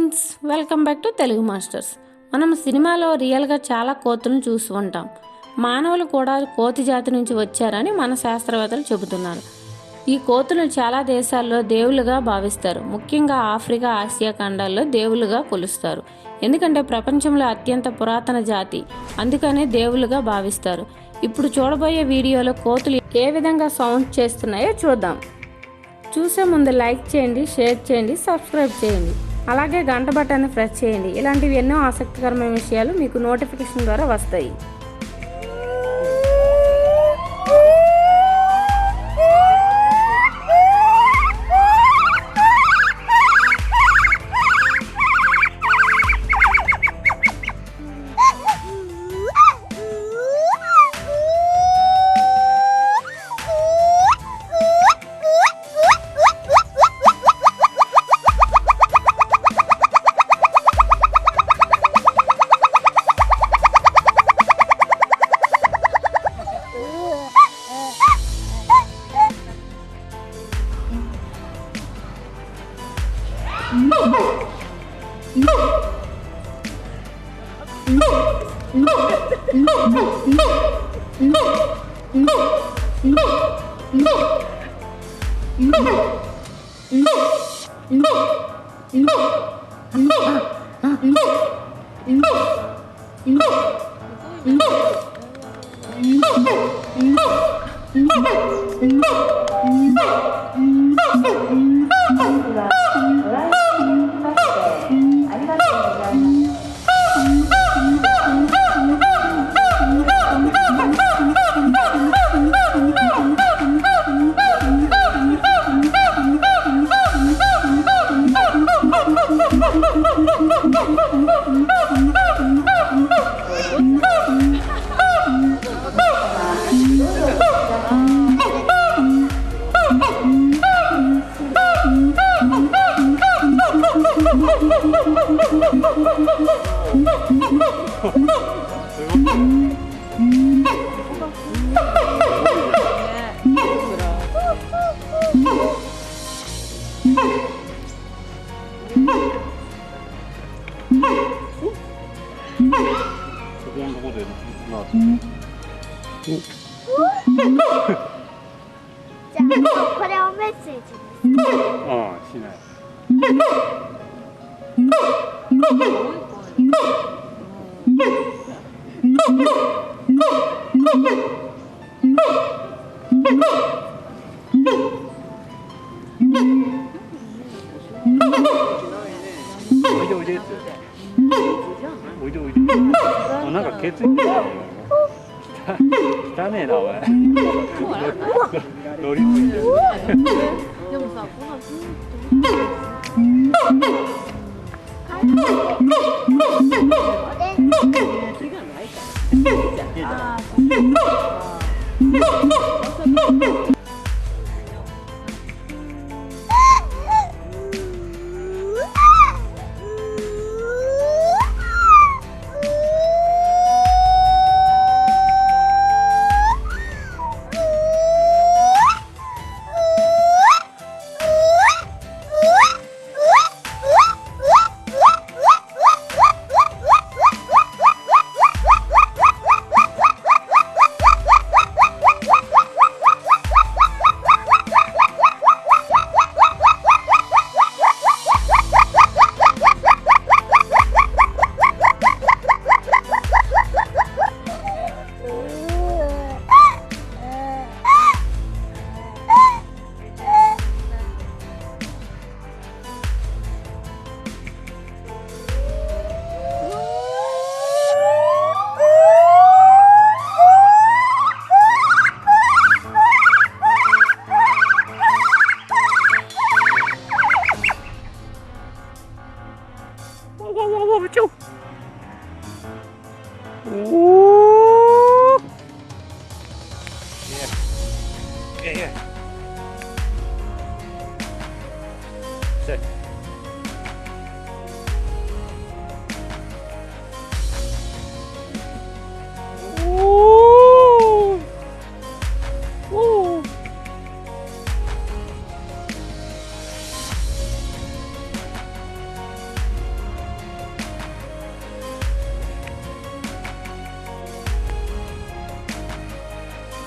Friends, welcome back to Telugu masters. మనం సినిమాలో రియల్గా చాలా కోతులను చూస్తూ ఉంటాం. మానవులు కూడా కోతి జాతి నుంచి వచ్చారని మన శాస్త్రవేత్తలు చెబుతున్నారు. ఈ కోతులను చాలా దేశాల్లో దేవుళ్ళుగా భావిస్తారు. ముఖ్యంగా ఆఫ్రికా, ఆసియా ఖండాల్లో దేవుళ్ళుగా కొలుస్తారు. ఎందుకంటే ప్రపంచంలో అత్యంత పురాతన జాతి, అందుకనే దేవుళ్ళుగా భావిస్తారు. ఇప్పుడు చూడబోయే వీడియోలో కోతులు ఏ విధంగా సౌండ్ చేస్తున్నాయో చూద్దాం. చూసే ముందు లైక్ చేయండి, షేర్ చేయండి, సబ్స్క్రైబ్ చేయండి. అలాగే గంట బటన్ని ప్రెస్ చేయండి. ఇలాంటివి ఎన్నో ఆసక్తికరమైన విషయాలు మీకు నోటిఫికేషన్ ద్వారా వస్తాయి.じゃあもうこれをメッセージです。しない。おいでおいでって。おいでおいで。なんかケツいってるよ。汚ねえなお前。ロリついてる。でもさ、こんなずっと。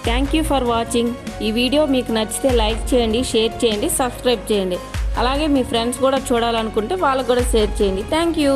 థ్యాంక్ యూ ఫర్ వాచింగ్. ఈ వీడియో మీకు నచ్చితే లైక్ చేయండి, షేర్ చేయండి, సబ్స్క్రైబ్ చేయండి. అలాగే మీ ఫ్రెండ్స్ కూడా చూడాలనుకుంటే వాళ్ళకు కూడా షేర్ చేయండి. Thank you.